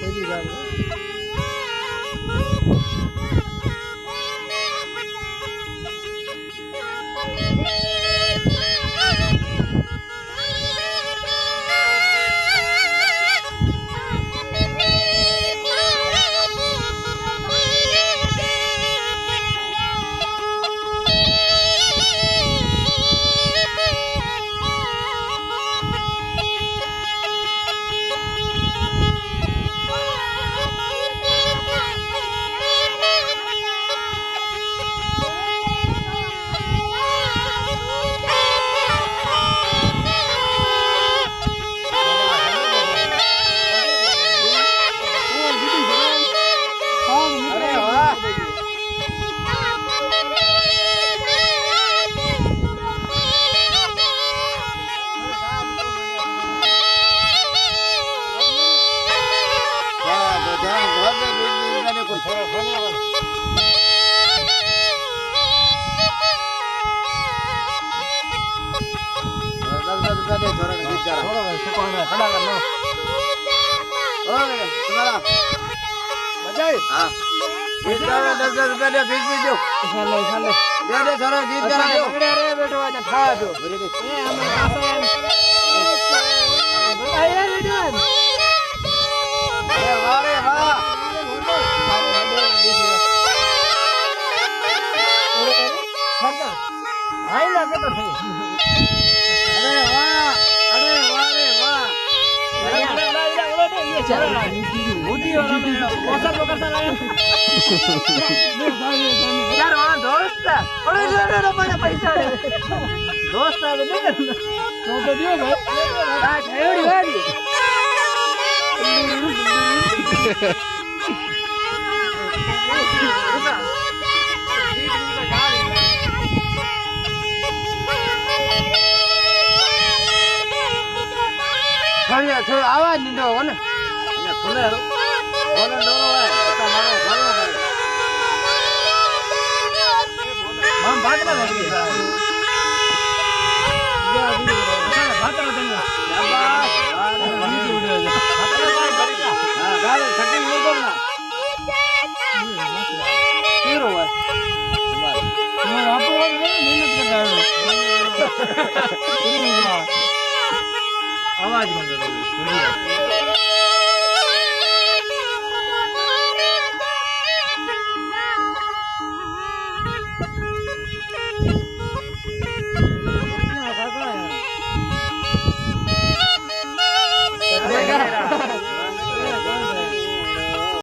પહેલી ગામ આવાજ નીંદો ને ખુલે બોલો ડોરો હોય તો મારો ઘરનો ભાઈ મામ ભાગલા લાગી ભાતરા તને હા ગાલે સકી મૂકો ના કેરો હોય તમાર આપો મહેનત કરતા आवाज बंद कर दो